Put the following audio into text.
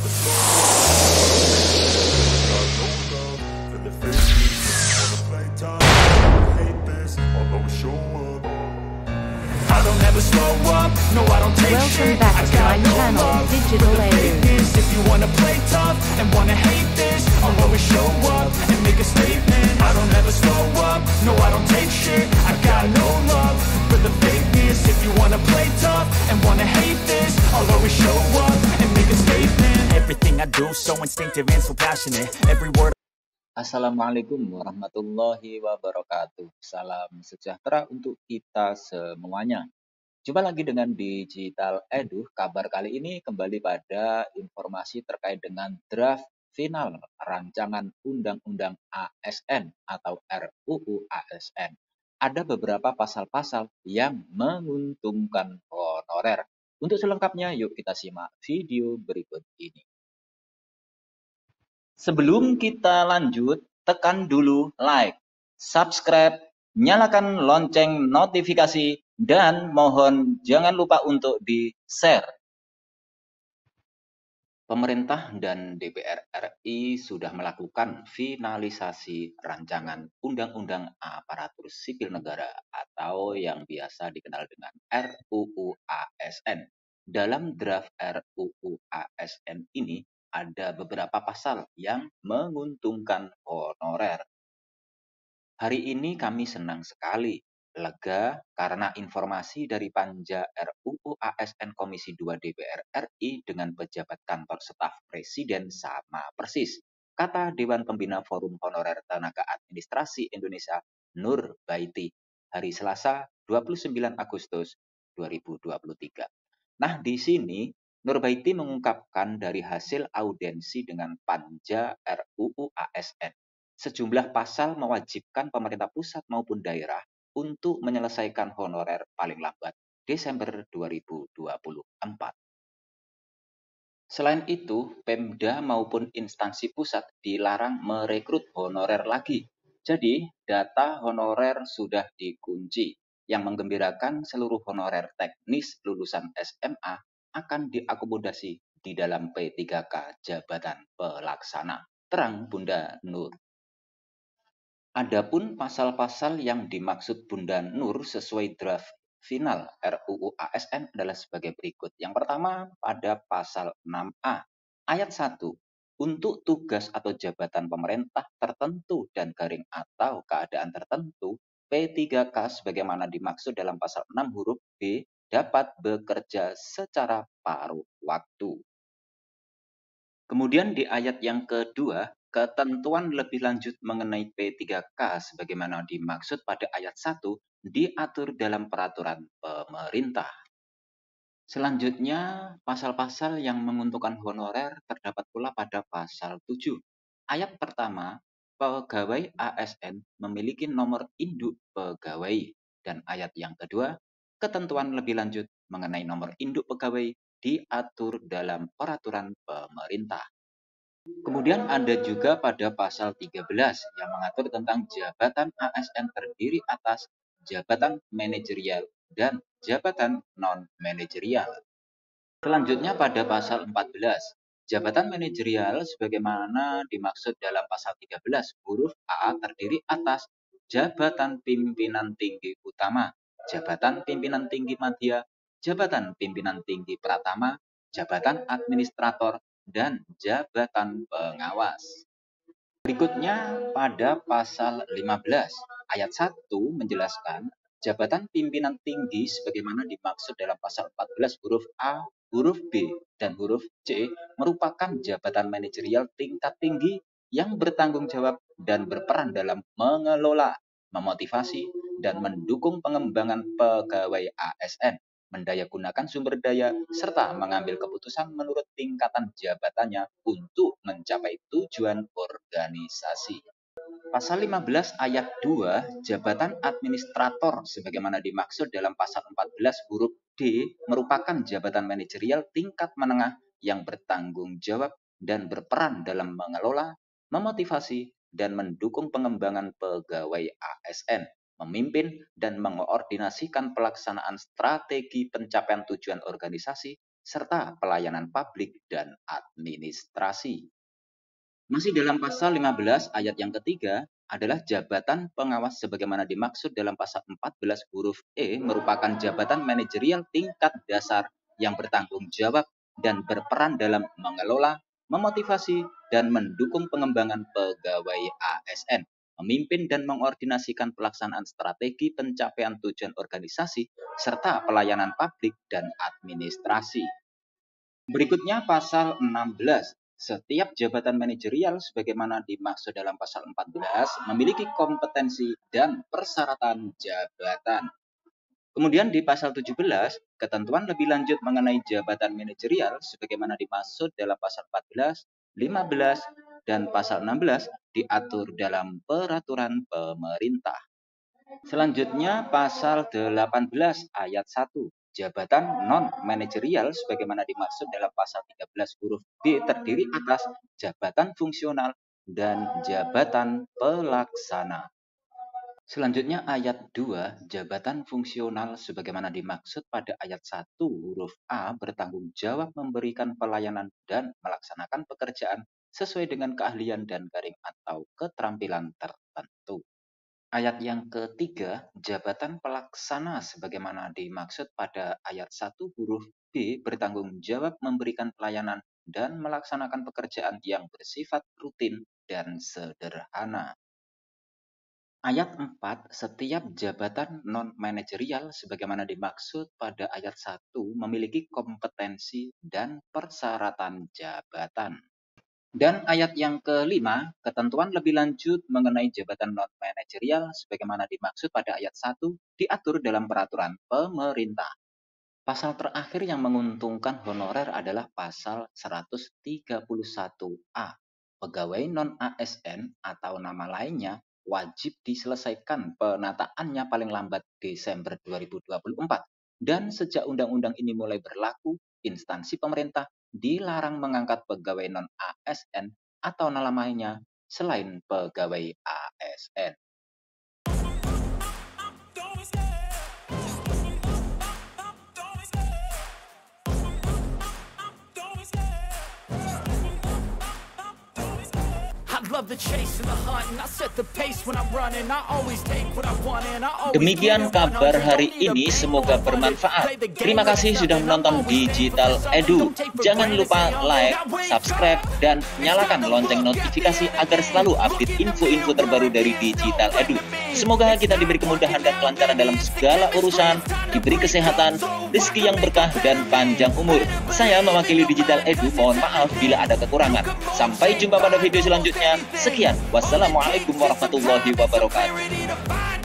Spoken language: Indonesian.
Welcome back to my channel, Digital Edu. If you wanna play tough and wanna hate this, I'll always show up and make a statement. I don't ever slow up, no I don't take shit. I got no love for the fakeness. If you wanna play tough and wanna hate this, I'll always show up and make a statement. Everything I do so instinctive and so passionate. Every word. Assalamualaikum warahmatullahi wabarakatuh. Salam sejahtera untuk kita semuanya. Jumpa lagi dengan Digital Edu. Kabar kali ini kembali pada informasi terkait dengan draft final rancangan Undang-Undang ASN atau RUU ASN. Ada beberapa pasal-pasal yang menguntungkan honorer. Untuk selengkapnya, yuk kita simak video berikut ini. Sebelum kita lanjut, tekan dulu like, subscribe, nyalakan lonceng notifikasi, dan mohon jangan lupa untuk di-share. Pemerintah dan DPR RI sudah melakukan finalisasi rancangan Undang-Undang Aparatur Sipil Negara atau yang biasa dikenal dengan RUU ASN. Dalam draft RUU ASN ini ada beberapa pasal yang menguntungkan honorer. Hari ini kami senang sekali, lega karena informasi dari Panja RUU ASN Komisi 2 DPR RI dengan pejabat kantor staf presiden sama persis, kata Dewan Pembina Forum Honorer Tenaga Administrasi Indonesia Nur Baiti hari Selasa 29 Agustus 2023. Nah, di sini Nur Baiti mengungkapkan dari hasil audiensi dengan Panja RUU ASN. Sejumlah pasal mewajibkan pemerintah pusat maupun daerah untuk menyelesaikan honorer paling lambat Desember 2024. Selain itu, Pemda maupun instansi pusat dilarang merekrut honorer lagi. Jadi, data honorer sudah dikunci. Yang menggembirakan, seluruh honorer teknis lulusan SMA akan diakomodasi di dalam P3K Jabatan Pelaksana. Terang Bunda Nur. Adapun pasal-pasal yang dimaksud Bunda Nur sesuai draft final RUU ASN adalah sebagai berikut. Yang pertama pada pasal 6A ayat 1. Untuk tugas atau jabatan pemerintah tertentu dan garing atau keadaan tertentu, P3K sebagaimana dimaksud dalam pasal 6 huruf B dapat bekerja secara paruh waktu. Kemudian di ayat yang kedua, ketentuan lebih lanjut mengenai P3K sebagaimana dimaksud pada ayat 1 diatur dalam peraturan pemerintah. Selanjutnya, pasal-pasal yang menguntungkan honorer terdapat pula pada pasal 7. Ayat pertama, pegawai ASN memiliki nomor induk pegawai. Dan ayat yang kedua, ketentuan lebih lanjut mengenai nomor induk pegawai diatur dalam peraturan pemerintah. Kemudian ada juga pada pasal 13 yang mengatur tentang jabatan ASN terdiri atas jabatan manajerial dan jabatan non-manajerial. Selanjutnya pada pasal 14, jabatan manajerial sebagaimana dimaksud dalam pasal 13 huruf A terdiri atas jabatan pimpinan tinggi utama, jabatan pimpinan tinggi madya, jabatan pimpinan tinggi pratama, jabatan administrator, dan jabatan pengawas. Berikutnya pada pasal 15 ayat 1 menjelaskan jabatan pimpinan tinggi sebagaimana dimaksud dalam pasal 14 huruf A, huruf B, dan huruf C merupakan jabatan manajerial tingkat tinggi yang bertanggung jawab dan berperan dalam mengelola, memotivasi, dan mendukung pengembangan pegawai ASN, mendayagunakan sumber daya, serta mengambil keputusan menurut tingkatan jabatannya untuk mencapai tujuan organisasi. Pasal 15 ayat 2, jabatan administrator sebagaimana dimaksud dalam pasal 14 huruf D merupakan jabatan manajerial tingkat menengah yang bertanggung jawab dan berperan dalam mengelola, memotivasi, dan mendukung pengembangan pegawai ASN, memimpin dan mengkoordinasikan pelaksanaan strategi pencapaian tujuan organisasi serta pelayanan publik dan administrasi. Masih dalam pasal 15 ayat yang ketiga adalah jabatan pengawas sebagaimana dimaksud dalam pasal 14 huruf E merupakan jabatan manajerial tingkat dasar yang bertanggung jawab dan berperan dalam mengelola, memotivasi, dan mendukung pengembangan pegawai ASN, memimpin dan mengordinasikan pelaksanaan strategi pencapaian tujuan organisasi, serta pelayanan publik dan administrasi. Berikutnya pasal 16. Setiap jabatan manajerial sebagaimana dimaksud dalam pasal 14 memiliki kompetensi dan persyaratan jabatan. Kemudian di pasal 17, ketentuan lebih lanjut mengenai jabatan manajerial sebagaimana dimaksud dalam pasal 14, 15, dan pasal 16 diatur dalam peraturan pemerintah. Selanjutnya pasal 18 ayat 1. Jabatan non-manajerial sebagaimana dimaksud dalam pasal 13 huruf B terdiri atas jabatan fungsional dan jabatan pelaksana. Selanjutnya ayat 2, jabatan fungsional sebagaimana dimaksud pada ayat 1 huruf A bertanggung jawab memberikan pelayanan dan melaksanakan pekerjaan sesuai dengan keahlian dan garing atau keterampilan tertentu. Ayat yang ketiga, jabatan pelaksana sebagaimana dimaksud pada ayat 1 huruf B bertanggung jawab memberikan pelayanan dan melaksanakan pekerjaan yang bersifat rutin dan sederhana. Ayat 4, setiap jabatan non-manajerial sebagaimana dimaksud pada ayat 1 memiliki kompetensi dan persyaratan jabatan. Dan ayat yang kelima, ketentuan lebih lanjut mengenai jabatan non-manajerial sebagaimana dimaksud pada ayat 1 diatur dalam peraturan pemerintah. Pasal terakhir yang menguntungkan honorer adalah pasal 131A. Pegawai non-ASN atau nama lainnya wajib diselesaikan penataannya paling lambat Desember 2024. Dan sejak undang-undang ini mulai berlaku, instansi pemerintah dilarang mengangkat pegawai non-ASN atau nama lainnya selain pegawai ASN. Demikian kabar hari ini, semoga bermanfaat. Terima kasih sudah menonton Digital Edu. Jangan lupa like, subscribe, dan nyalakan lonceng notifikasi agar selalu update info-info terbaru dari Digital Edu. Semoga kita diberi kemudahan dan kelancaran dalam segala urusan, diberi kesehatan, rezeki yang berkah, dan panjang umur. Saya mewakili Digital Edu, mohon maaf bila ada kekurangan. Sampai jumpa pada video selanjutnya. Sekian, wassalamualaikum warahmatullahi wabarakatuh.